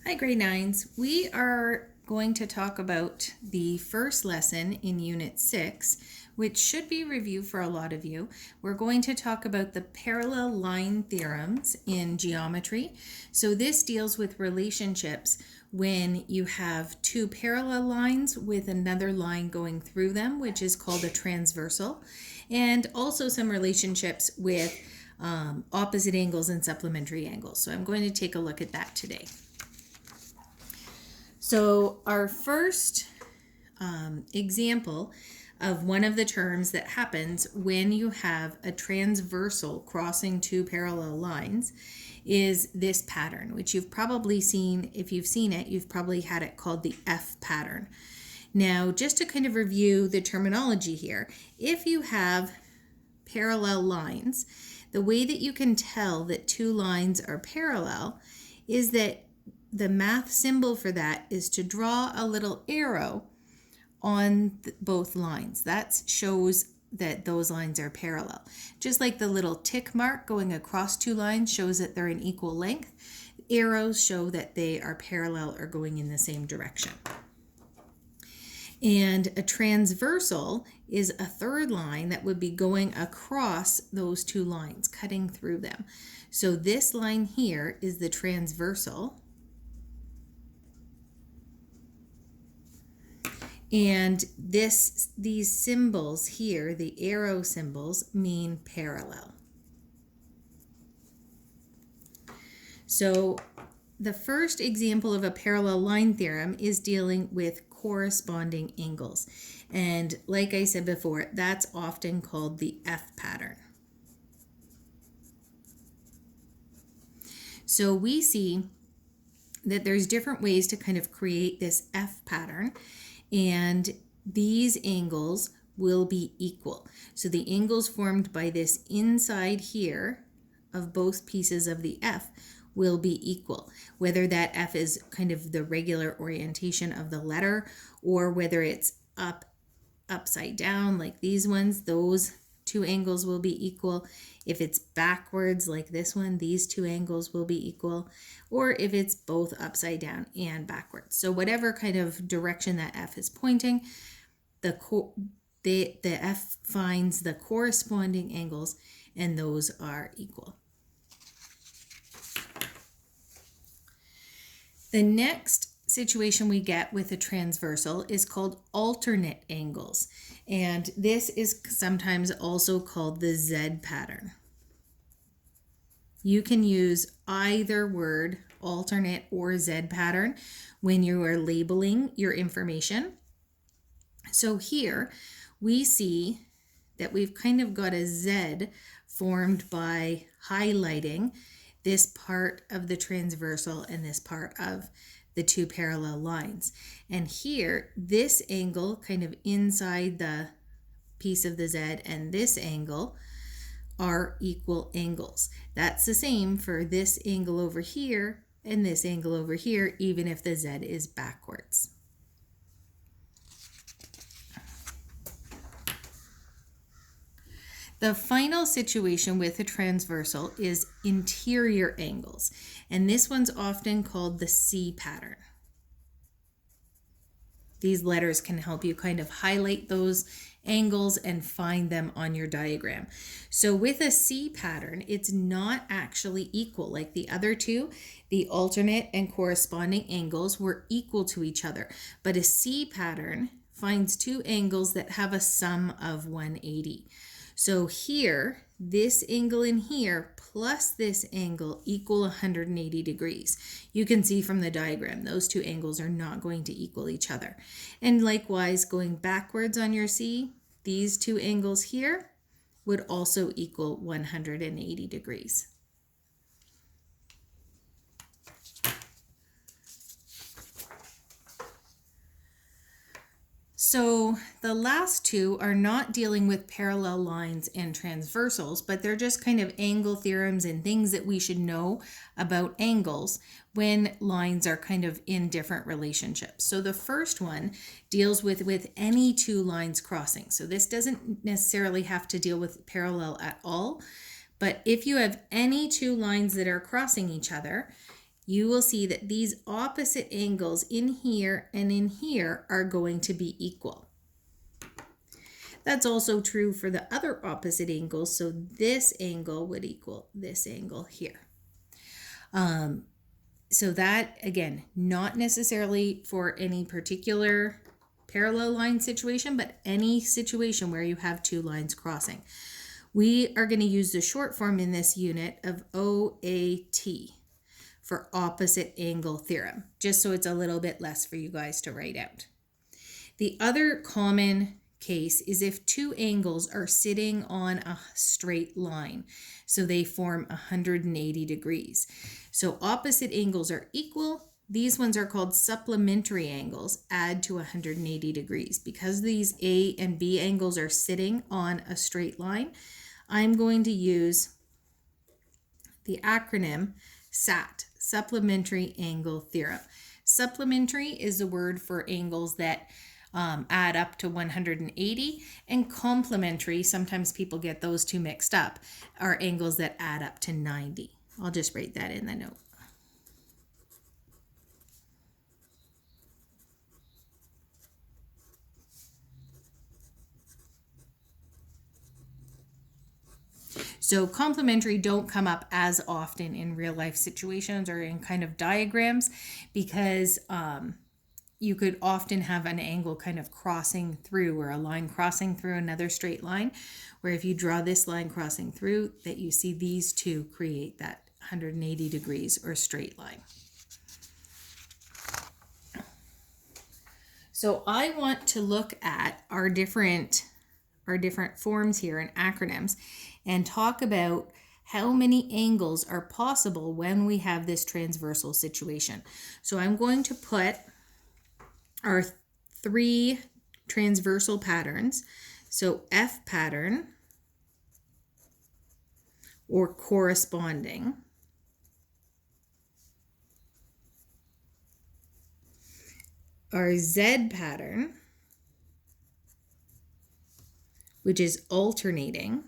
Hi, grade nines. We are going to talk about the first lesson in Unit 6, which should be review for a lot of you. We're going to talk about the parallel line theorems in geometry. So this deals with relationships when you have two parallel lines with another line going through them, which is called a transversal, and also some relationships with opposite angles and supplementary angles. So I'm going to take a look at that today. So our first example of one of the terms that happens when you have a transversal crossing two parallel lines is this pattern, which you've probably seen. If you've seen it, you've probably had it called the F pattern. Now, just to kind of review the terminology here, if you have parallel lines, the way that you can tell that two lines are parallel is that the math symbol for that is to draw a little arrow on both lines. That shows that those lines are parallel. Just like the little tick mark going across two lines shows that they're in equal length, arrows show that they are parallel or going in the same direction. And a transversal is a third line that would be going across those two lines, cutting through them. So this line here is the transversal. And these symbols here, the arrow symbols, mean parallel. So the first example of a parallel line theorem is dealing with corresponding angles. And like I said before, that's often called the F pattern. So we see that there's different ways to kind of create this F pattern, and these angles will be equal. So the angles formed by this inside here of both pieces of the F will be equal, whether that F is kind of the regular orientation of the letter or whether it's upside down like these ones, those two angles will be equal. If it's backwards like this one, these two angles will be equal, or if it's both upside down and backwards. So whatever kind of direction that F is pointing, the F finds the corresponding angles and those are equal. The next situation we get with a transversal is called alternate angles. And this is sometimes also called the Z pattern. You can use either word, alternate or Z pattern, when you are labeling your information. So here we see that we've kind of got a Z formed by highlighting this part of the transversal and this part of the two parallel lines. And here, this angle kind of inside the piece of the Z and this angle are equal angles. That's the same for this angle over here and this angle over here, even if the Z is backwards. The final situation with a transversal is interior angles, and this one's often called the C pattern. These letters can help you kind of highlight those angles and find them on your diagram. So with a C pattern, it's not actually equal. Like the other two, the alternate and corresponding angles were equal to each other, but a C pattern finds two angles that have a sum of 180. So here, this angle in here plus this angle equal 180 degrees. You can see from the diagram, those two angles are not going to equal each other. And likewise, going backwards on your C, these two angles here would also equal 180 degrees. So the last two are not dealing with parallel lines and transversals, but they're just kind of angle theorems and things that we should know about angles when lines are kind of in different relationships. So the first one deals with any two lines crossing. So this doesn't necessarily have to deal with parallel at all, but if you have any two lines that are crossing each other, you will see that these opposite angles in here and in here are going to be equal. That's also true for the other opposite angles. So this angle would equal this angle here. So that, again, not necessarily for any particular parallel line situation, but any situation where you have two lines crossing. We are going to use the short form in this unit of OAT for opposite angle theorem, just so it's a little bit less for you guys to write out. The other common case is if two angles are sitting on a straight line, so they form 180 degrees. So opposite angles are equal. These ones are called supplementary angles, add to 180 degrees. Because these A and B angles are sitting on a straight line, I'm going to use the acronym SAT, Supplementary Angle Theorem. Supplementary is a word for angles that add up to 180, and complementary, sometimes people get those two mixed up, are angles that add up to 90. I'll just write that in the note. So complementary don't come up as often in real life situations or in kind of diagrams, because you could often have an angle kind of crossing through, or a line crossing through another straight line, where if you draw this line crossing through, that you see these two create that 180 degrees or straight line. So I want to look at our different forms here and acronyms and talk about how many angles are possible when we have this transversal situation. So I'm going to put our three transversal patterns. So F pattern, or corresponding, our Z pattern, which is alternating,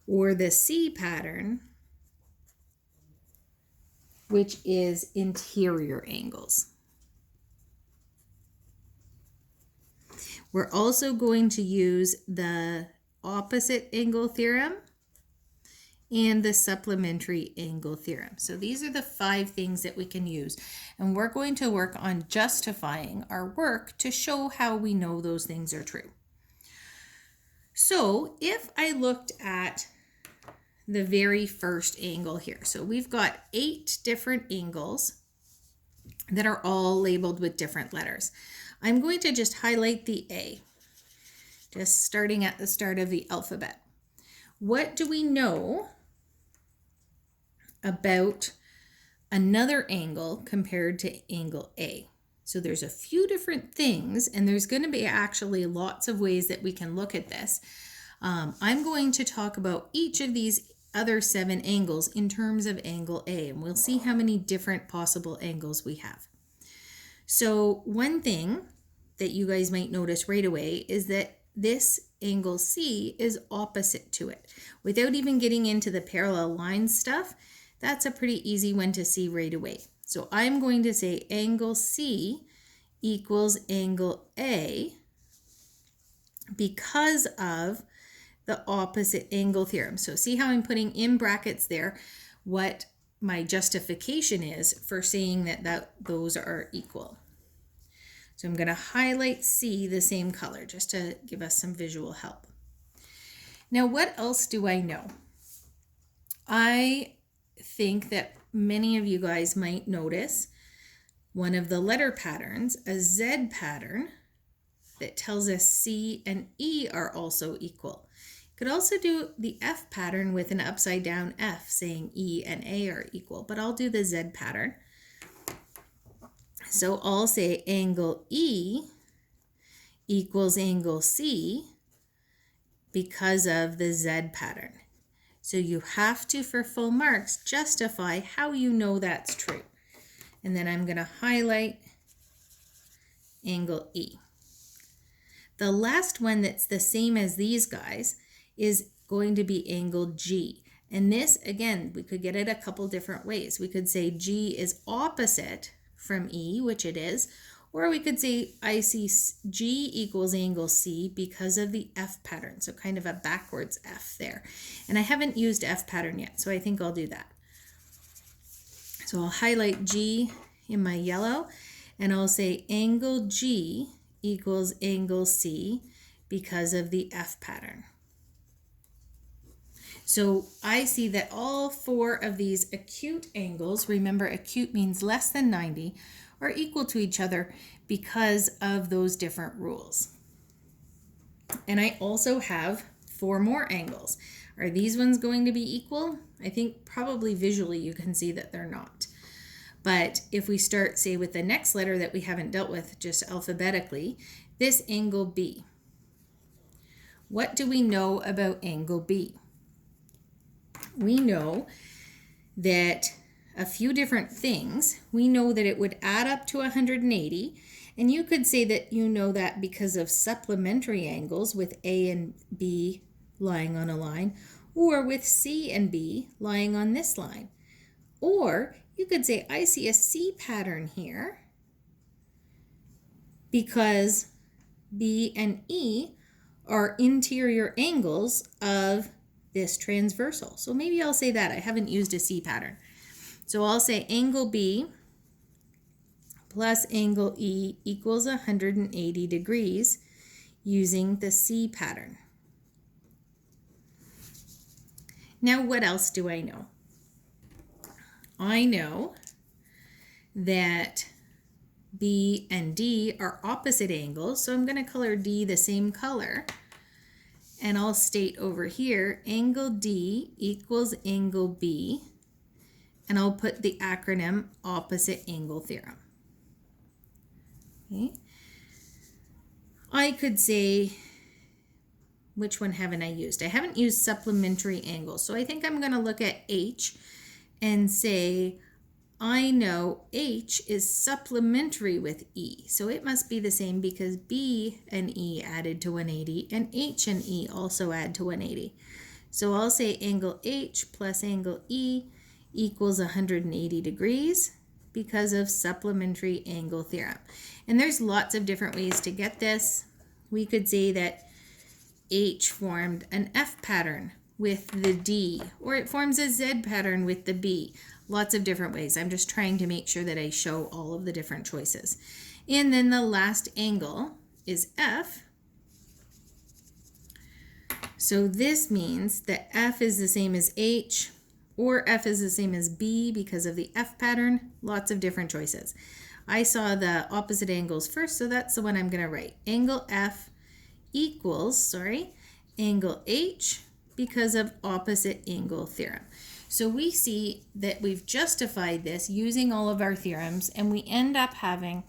or the C pattern, which is interior angles. We're also going to use the opposite angle theorem and the supplementary angle theorem. So these are the 5 things that we can use. And we're going to work on justifying our work to show how we know those things are true. So if I looked at the very first angle here, so we've got 8 different angles that are all labeled with different letters. I'm going to just highlight the A, just starting at the start of the alphabet. What do we know about another angle compared to angle A? So there's a few different things, and there's going to be actually lots of ways that we can look at this. I'm going to talk about each of these other 7 angles in terms of angle A, and we'll see how many different possible angles we have. So one thing that you guys might notice right away is that this angle C is opposite to it. Without even getting into the parallel line stuff, that's a pretty easy one to see right away. So I'm going to say angle C equals angle A because of the opposite angle theorem. So see how I'm putting in brackets there what my justification is for saying that those are equal. So I'm going to highlight C the same color just to give us some visual help. Now, what else do I know? I think that many of you guys might notice one of the letter patterns, a Z pattern, that tells us C and E are also equal. You could also do the F pattern with an upside down F saying E and A are equal, but I'll do the Z pattern. So I'll say angle E equals angle C because of the Z pattern. So you have to, for full marks, justify how you know that's true. And then I'm going to highlight angle E. The last one that's the same as these guys is going to be angle G. And this, again, we could get it a couple different ways. We could say G is opposite from E, which it is, or we could say I see G equals angle C because of the F pattern. So kind of a backwards F there. And I haven't used F pattern yet, so I think I'll do that. So I'll highlight G in my yellow, and I'll say angle G equals angle C because of the F pattern. So I see that all four of these acute angles, remember acute means less than 90, are equal to each other because of those different rules. And I also have four more angles. Are these ones going to be equal? I think probably visually you can see that they're not. But if we start, say, with the next letter that we haven't dealt with just alphabetically, this angle B. What do we know about angle B? We know that a few different things. We know that it would add up to 180, and you could say that you know that because of supplementary angles with A and B lying on a line, or with C and B lying on this line. Or you could say, I see a C pattern here because B and E are interior angles of this transversal. So maybe I'll say that. I haven't used a C pattern. So I'll say angle B plus angle E equals 180 degrees using the C pattern. Now, what else do I know? I know that B and D are opposite angles, so I'm going to color D the same color. And I'll state over here, angle D equals angle B, and I'll put the acronym opposite angle theorem. Okay. I could say, which one haven't I used? I haven't used supplementary angles, so I think I'm going to look at H and say, I know H is supplementary with E, so it must be the same because B and E added to 180 and H and E also add to 180. So I'll say angle H plus angle E equals 180 degrees because of supplementary angle theorem. And there's lots of different ways to get this. We could say that H formed an F pattern with the D, or it forms a Z pattern with the B. Lots of different ways. I'm just trying to make sure that I show all of the different choices. And then the last angle is F. So this means that F is the same as H, or F is the same as B because of the F pattern. Lots of different choices. I saw the opposite angles first, so that's the one I'm going to write. Angle F equals, angle H because of opposite angle theorem. So we see that we've justified this using all of our theorems, and we end up having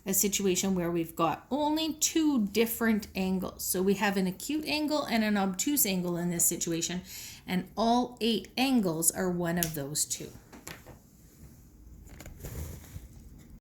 a situation where we've got only two different angles. So we have an acute angle and an obtuse angle in this situation, and all 8 angles are one of those two.